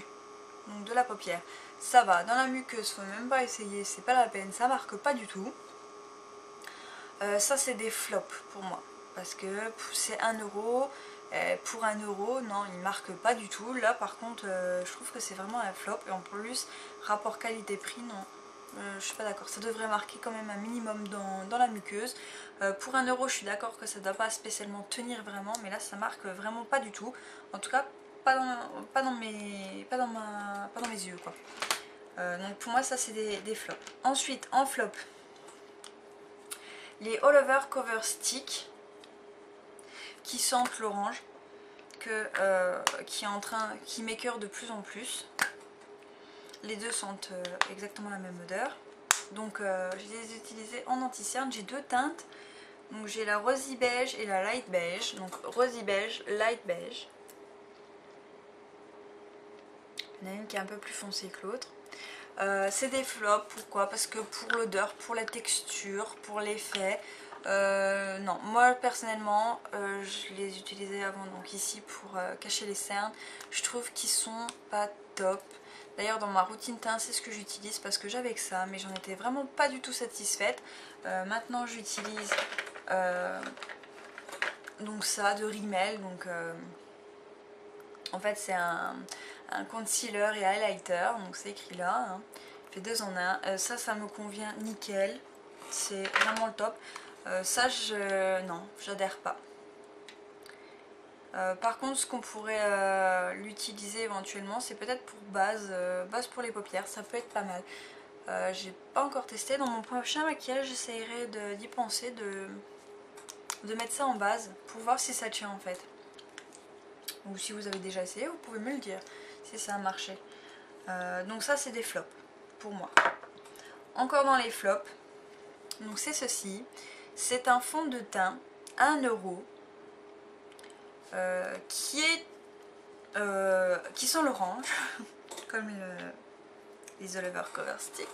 Speaker 1: de la paupière, ça va. Dans la muqueuse, faut même pas essayer, c'est pas la peine, ça marque pas du tout. Ça c'est des flops pour moi, parce que c'est 1 €. Pour 1 €, non, il marque pas du tout. Là par contre, je trouve que c'est vraiment un flop. Et en plus, rapport qualité-prix, non. Je suis pas d'accord, ça devrait marquer quand même un minimum dans la muqueuse. Pour 1 €, je suis d'accord que ça doit pas spécialement tenir vraiment, mais là ça marque vraiment pas du tout. En tout cas, pas dans mes yeux quoi. Donc pour moi ça c'est des flops. Ensuite en flop, les All Over Cover Stick qui sentent l'orange, qui m'écœure de plus en plus. Les deux sentent exactement la même odeur. Donc je les ai utilisés en anti-cerne. J'ai deux teintes. Donc j'ai la rosy beige et la light beige. Donc rosy beige, light beige. Il y en a une qui est un peu plus foncée que l'autre. C'est des flops, pourquoi? Parce que pour l'odeur, pour la texture, pour l'effet, non, moi personnellement je les utilisais avant, donc ici pour cacher les cernes. Je trouve qu'ils sont pas top. D'ailleurs dans ma routine teint c'est ce que j'utilise parce que j'avais que ça, mais j'en étais vraiment pas du tout satisfaite. Maintenant j'utilise donc ça de Rimmel. Donc en fait c'est un concealer et highlighter, donc c'est écrit là, hein. Il fait 2 en 1. Ça me convient nickel, c'est vraiment le top. Ça non, j'adhère pas. Par contre, ce qu'on pourrait l'utiliser éventuellement, c'est peut-être pour base pour les paupières, ça peut être pas mal. J'ai pas encore testé, dans mon prochain maquillage j'essayerai d'y penser, de mettre ça en base pour voir si ça tient en fait. Ou si vous avez déjà essayé, vous pouvez me le dire si ça a marché. Donc ça c'est des flops pour moi. Encore dans les flops, donc c'est ceci, c'est un fond de teint à 1 € qui sent l'orange comme les Oliver Cover Stick.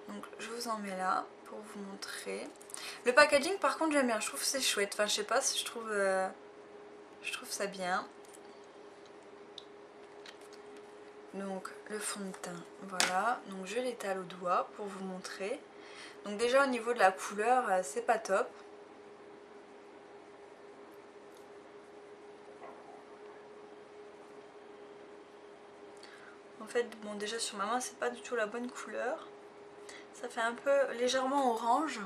Speaker 1: Donc je vous en mets là pour vous montrer. Le packaging par contre j'aime bien, je trouve que c'est chouette, enfin je sais pas si je trouve ça bien. Donc le fond de teint, voilà, donc je l'étale au doigt pour vous montrer. Donc déjà au niveau de la couleur c'est pas top. En fait bon déjà sur ma main c'est pas du tout la bonne couleur. Ça fait un peu légèrement orange.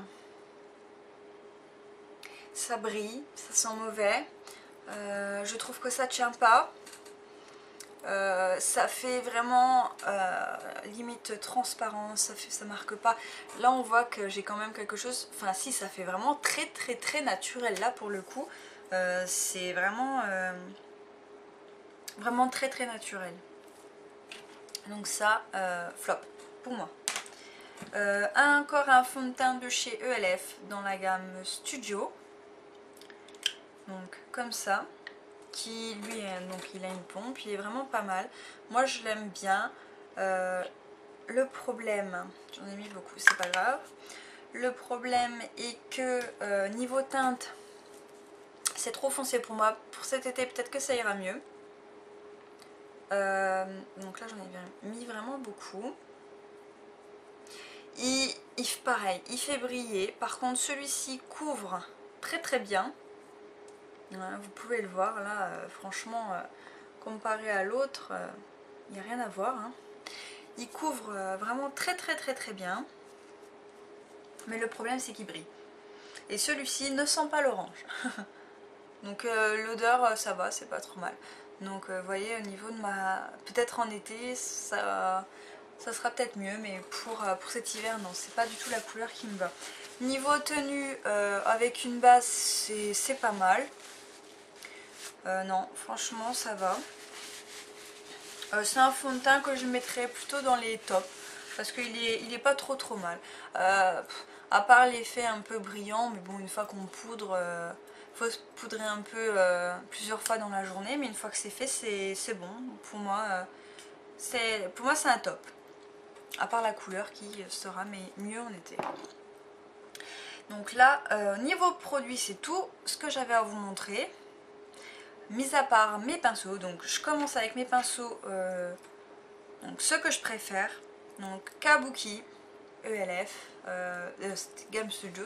Speaker 1: Ça brille, ça sent mauvais. Je trouve que ça tient pas. Ça fait vraiment limite transparent, ça marque pas. Là on voit que j'ai quand même quelque chose, enfin si, ça fait vraiment très naturel là pour le coup. C'est vraiment très naturel. Donc ça, flop pour moi. Encore un fond de teint de chez ELF dans la gamme Studio. Donc comme ça. Qui lui donc il a une pompe, il est vraiment pas mal, moi je l'aime bien. Le problème, j'en ai mis beaucoup, c'est pas grave, le problème est que niveau teinte c'est trop foncé pour moi. Pour cet été peut-être que ça ira mieux. Donc là j'en ai mis vraiment beaucoup. Pareil, il fait briller, par contre celui-ci couvre très bien. Vous pouvez le voir là, franchement, comparé à l'autre, il n'y a rien à voir. Hein. Il couvre vraiment très bien. Mais le problème c'est qu'il brille. Et celui-ci ne sent pas l'orange. Donc l'odeur ça va, c'est pas trop mal. Donc vous voyez au niveau de ma... Peut-être en été ça sera peut-être mieux, mais pour cet hiver non, c'est pas du tout la couleur qui me va. Niveau tenue avec une base c'est pas mal. Non, franchement ça va. C'est un fond de teint que je mettrais plutôt dans les tops parce qu'il est pas trop mal. À part l'effet un peu brillant, mais bon, une fois qu'on poudre, faut se poudrer un peu plusieurs fois dans la journée, mais une fois que c'est fait, c'est bon. Pour moi, c'est un top. À part la couleur qui sera mais mieux en été. Donc là, niveau produit, c'est tout ce que j'avais à vous montrer. Mis à part mes pinceaux, donc je commence avec mes pinceaux, donc ceux que je préfère, donc Kabuki, ELF, Gamme Studio,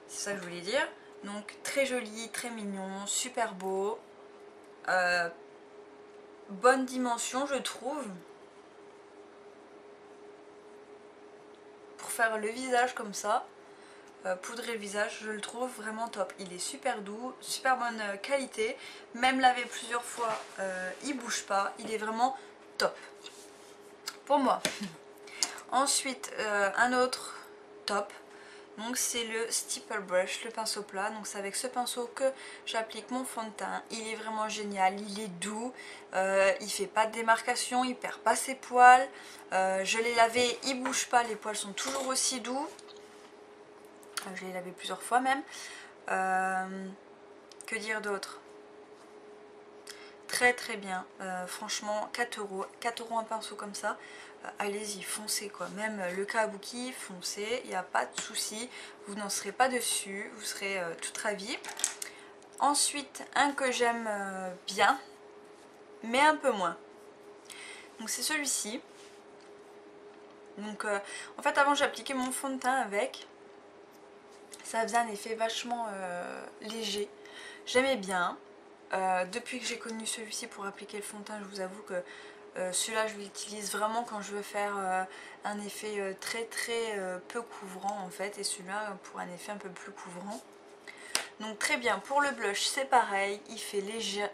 Speaker 1: c'est ça que je voulais dire. Donc très joli, très mignon, super beau, bonne dimension je trouve. Pour faire le visage comme ça, poudrer le visage, je le trouve vraiment top. Il est super doux, super bonne qualité, même lavé plusieurs fois, il bouge pas, il est vraiment top pour moi. Ensuite un autre top, donc c'est le Stipple Brush, le pinceau plat. Donc c'est avec ce pinceau que j'applique mon fond de teint. Il est vraiment génial, il est doux, il fait pas de démarcation, il perd pas ses poils, je l'ai lavé, il bouge pas, les poils sont toujours aussi doux. Je l'ai lavé plusieurs fois même. Que dire d'autre? Très bien. Franchement, 4 €. 4 € un pinceau comme ça. Allez-y, foncez quoi. Même le Kabuki, foncez. Il n'y a pas de souci. Vous n'en serez pas dessus. Vous serez tout ravis. Ensuite, un que j'aime bien, mais un peu moins. Donc c'est celui-ci. Donc en fait, avant j'appliquais mon fond de teint avec. Ça faisait un effet vachement léger. J'aimais bien. Depuis que j'ai connu celui-ci pour appliquer le fond de teint, je vous avoue que celui-là je l'utilise vraiment quand je veux faire un effet très peu couvrant en fait. Et celui-là pour un effet un peu plus couvrant. Donc très bien, pour le blush c'est pareil, il fait léger,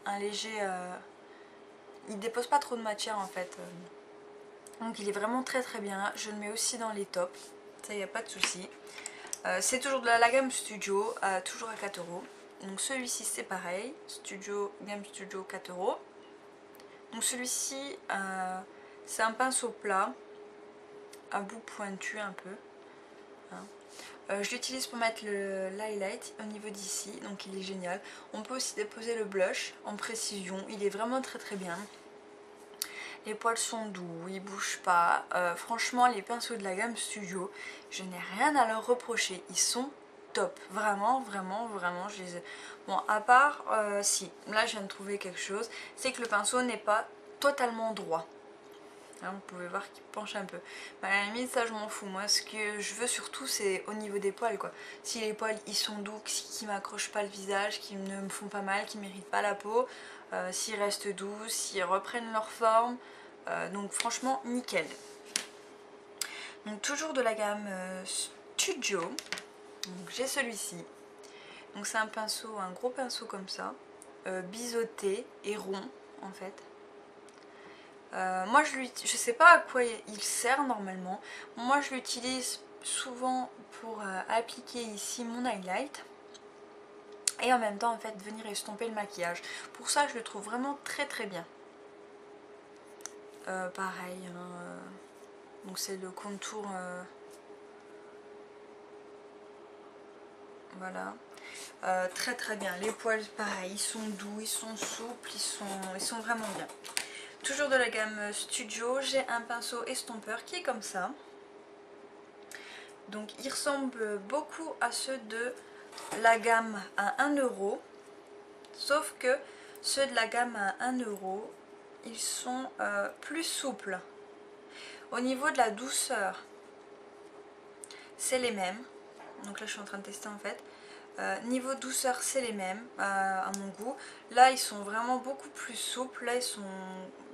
Speaker 1: un léger... il dépose pas trop de matière en fait. Donc il est vraiment très très bien, je le mets aussi dans les tops, ça y a pas de souci. C'est toujours de la gamme Studio, toujours à 4 euros. Donc celui-ci c'est pareil, gamme Studio 4 euros. Donc celui-ci c'est un pinceau plat, à bout pointu un peu. Hein. Je l'utilise pour mettre l'highlight au niveau d'ici, donc il est génial. On peut aussi déposer le blush en précision, il est vraiment très très bien. Les poils sont doux, ils bougent pas. Franchement, les pinceaux de la gamme Studio, je n'ai rien à leur reprocher. Ils sont top. Vraiment, vraiment, vraiment. Je les ai... Bon, à part, si, là je viens de trouver quelque chose. C'est que le pinceau n'est pas totalement droit. Hein, vous pouvez voir qu'il penche un peu. Mais à la limite, ça je m'en fous. Moi, ce que je veux surtout, c'est au niveau des poils, quoi. Si les poils, ils sont doux, qui m'accrochent pas le visage, qui ne me font pas mal, qui m'irritent pas la peau, s'ils restent doux, s'ils reprennent leur forme... donc franchement nickel. Donc toujours de la gamme Studio. J'ai celui-ci. Donc c'est un pinceau, un gros pinceau comme ça, biseauté et rond en fait. Moi je sais pas à quoi il sert normalement. Moi je l'utilise souvent pour appliquer ici mon highlight. Et en même temps en fait venir estomper le maquillage. Pour ça je le trouve vraiment très très bien. Pareil, hein, donc c'est le contour, voilà, très très bien. Les poils pareil, ils sont doux, ils sont souples, ils sont vraiment bien. Toujours de la gamme Studio, j'ai un pinceau estompeur qui est comme ça. Donc il ressemble beaucoup à ceux de la gamme à 1 euro, sauf que ceux de la gamme à 1 euro, ils sont plus souples. Au niveau de la douceur, c'est les mêmes. Donc là je suis en train de tester en fait. Niveau douceur c'est les mêmes à mon goût. Là ils sont vraiment beaucoup plus souples. Là ils sont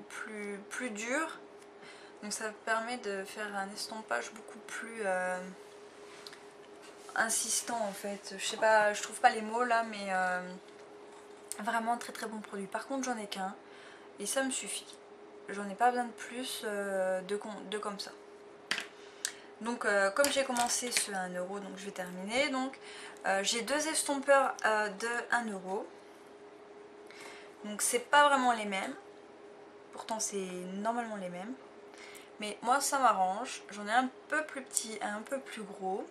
Speaker 1: plus durs. Donc ça permet de faire un estompage beaucoup plus insistant en fait. Je sais pas, je trouve pas les mots là, mais vraiment très très bon produit. Par contre j'en ai qu'un et ça me suffit. J'en ai pas besoin de plus de comme ça. Donc comme j'ai commencé ce 1 euro, donc je vais terminer. Donc j'ai deux estompeurs de 1 euro. Donc c'est pas vraiment les mêmes. Pourtant c'est normalement les mêmes. Mais moi ça m'arrange. J'en ai un peu plus petit, un peu plus gros.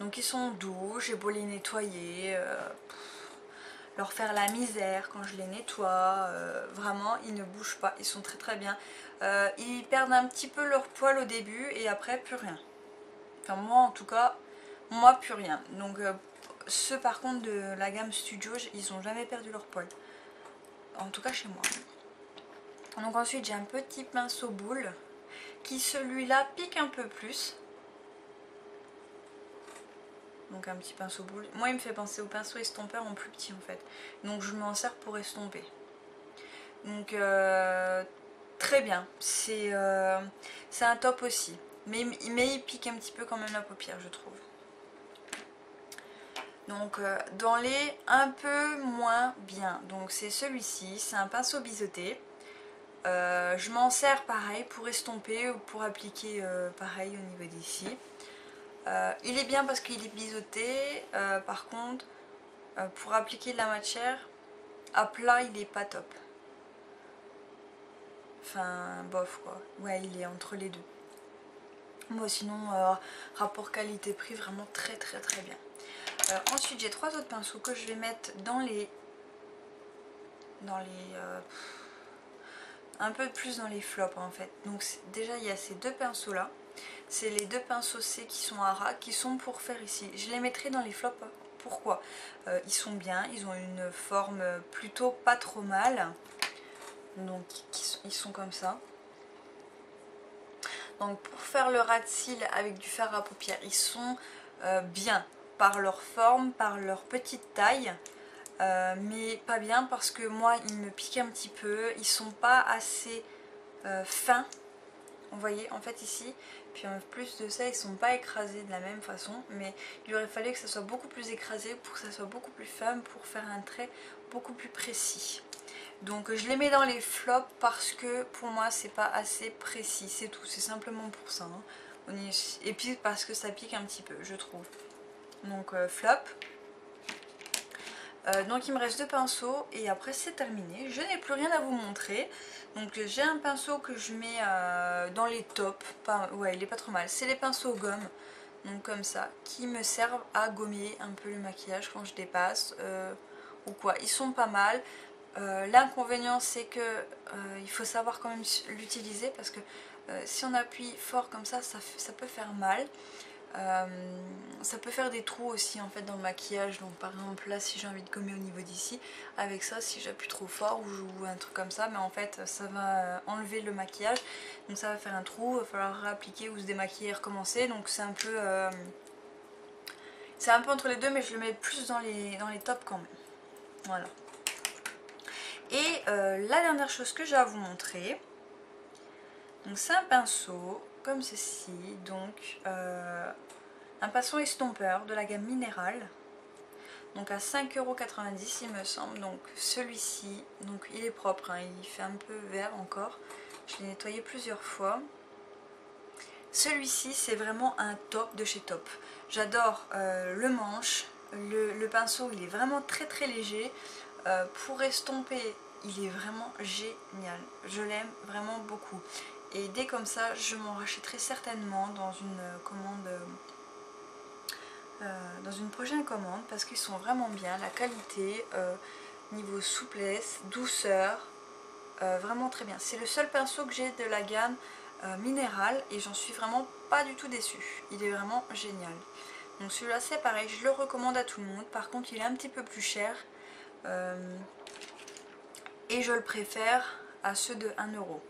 Speaker 1: Donc ils sont doux, j'ai beau les nettoyer, leur faire la misère quand je les nettoie, vraiment ils ne bougent pas, ils sont très très bien. Ils perdent un petit peu leur poil au début et après plus rien. Enfin moi en tout cas, moi plus rien. Donc ceux par contre de la gamme Studio, ils n'ont jamais perdu leur poil. En tout cas chez moi. Donc ensuite j'ai un petit pinceau boule qui celui-là pique un peu plus. Donc un petit pinceau boule. Moi il me fait penser au pinceau estompeur en plus petit en fait. Donc je m'en sers pour estomper. Donc très bien. C'est un top aussi. Mais il pique un petit peu quand même la paupière je trouve. Donc dans les un peu moins bien. Donc c'est celui-ci. C'est un pinceau biseauté. Je m'en sers pareil pour estomper ou pour appliquer pareil au niveau d'ici. Il est bien parce qu'il est biseauté, par contre pour appliquer de la matière à plat il est pas top. Enfin bof quoi, ouais il est entre les deux. Moi sinon rapport qualité-prix vraiment très très très bien. Ensuite j'ai trois autres pinceaux que je vais mettre dans les un peu plus dans les flops en fait. Donc déjà il y a ces deux pinceaux là. C'est les deux pinceaux C qui sont à ras, qui sont pour faire ici. Je les mettrai dans les flops. Pourquoi? Ils sont bien, ils ont une forme plutôt pas trop mal. Donc ils sont comme ça. Donc pour faire le ras de cils avec du fard à paupières, ils sont bien par leur forme, par leur petite taille. Mais pas bien parce que moi ils me piquent un petit peu. Ils sont pas assez fins Vous voyez, en fait ici, puis en plus de ça, ils sont pas écrasés de la même façon, mais il aurait fallu que ça soit beaucoup plus écrasé pour que ça soit beaucoup plus ferme, pour faire un trait beaucoup plus précis. Donc je les mets dans les flops parce que pour moi c'est pas assez précis, c'est tout, c'est simplement pour ça. Hein. Et puis parce que ça pique un petit peu, je trouve. Donc flop. Donc il me reste 2 pinceaux et après c'est terminé. Je n'ai plus rien à vous montrer. Donc j'ai un pinceau que je mets dans les tops. Ouais, il est pas trop mal. C'est les pinceaux gomme. Donc comme ça, qui me servent à gommer un peu le maquillage quand je dépasse. Ou quoi. Ils sont pas mal. L'inconvénient c'est que il faut savoir quand même l'utiliser parce que si on appuie fort comme ça peut faire mal. Ça peut faire des trous aussi en fait dans le maquillage, donc par exemple là si j'ai envie de gommer au niveau d'ici, avec ça si j'appuie trop fort ou un truc comme ça, mais en fait ça va enlever le maquillage, donc ça va faire un trou, il va falloir réappliquer ou se démaquiller et recommencer, donc c'est un peu entre les deux, mais je le mets plus dans les tops quand même. Voilà. Et la dernière chose que j'ai à vous montrer, donc c'est un pinceau comme ceci, donc un pinceau estompeur de la gamme Minérale, donc à 5,90 € il me semble. Donc celui-ci, donc il est propre, hein, il fait un peu vert encore, je l'ai nettoyé plusieurs fois. Celui-ci c'est vraiment un top de chez Top. J'adore le manche, le pinceau il est vraiment très très léger, pour estomper il est vraiment génial, je l'aime vraiment beaucoup. Et dès comme ça, je m'en rachèterai certainement dans une commande, dans une prochaine commande, parce qu'ils sont vraiment bien. La qualité, niveau souplesse, douceur, vraiment très bien. C'est le seul pinceau que j'ai de la gamme Minérale et j'en suis vraiment pas du tout déçue. Il est vraiment génial. Donc celui-là c'est pareil, je le recommande à tout le monde. Par contre, il est un petit peu plus cher et je le préfère à ceux de 1 €.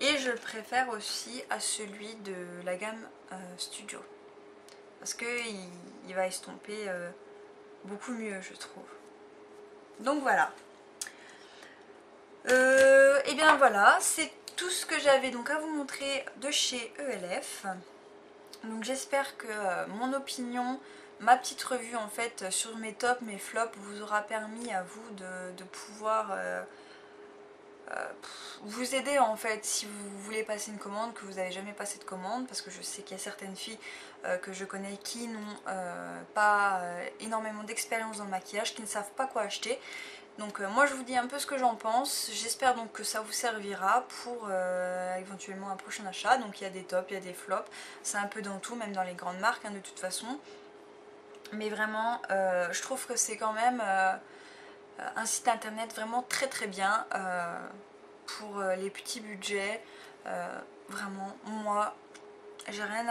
Speaker 1: Et je le préfère aussi à celui de la gamme Studio. Parce qu'il va estomper beaucoup mieux, je trouve. Donc voilà. Et bien voilà, c'est tout ce que j'avais donc à vous montrer de chez ELF. Donc j'espère que mon opinion, ma petite revue en fait sur mes tops, mes flops, vous aura permis à vous de pouvoir... vous aider en fait si vous voulez passer une commande, que vous n'avez jamais passé de commande, parce que je sais qu'il y a certaines filles que je connais qui n'ont pas énormément d'expérience dans le maquillage, qui ne savent pas quoi acheter. Donc moi je vous dis un peu ce que j'en pense, j'espère donc que ça vous servira pour éventuellement un prochain achat. Donc il y a des tops, il y a des flops, c'est un peu dans tout, même dans les grandes marques hein, de toute façon. Mais vraiment je trouve que c'est quand même... un site internet vraiment très très bien pour les petits budgets. Vraiment, moi, j'ai rien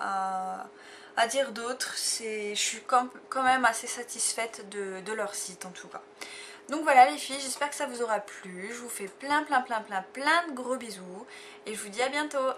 Speaker 1: à dire d'autre. Je suis quand même assez satisfaite de leur site en tout cas. Donc voilà les filles, j'espère que ça vous aura plu. Je vous fais plein de gros bisous et je vous dis à bientôt.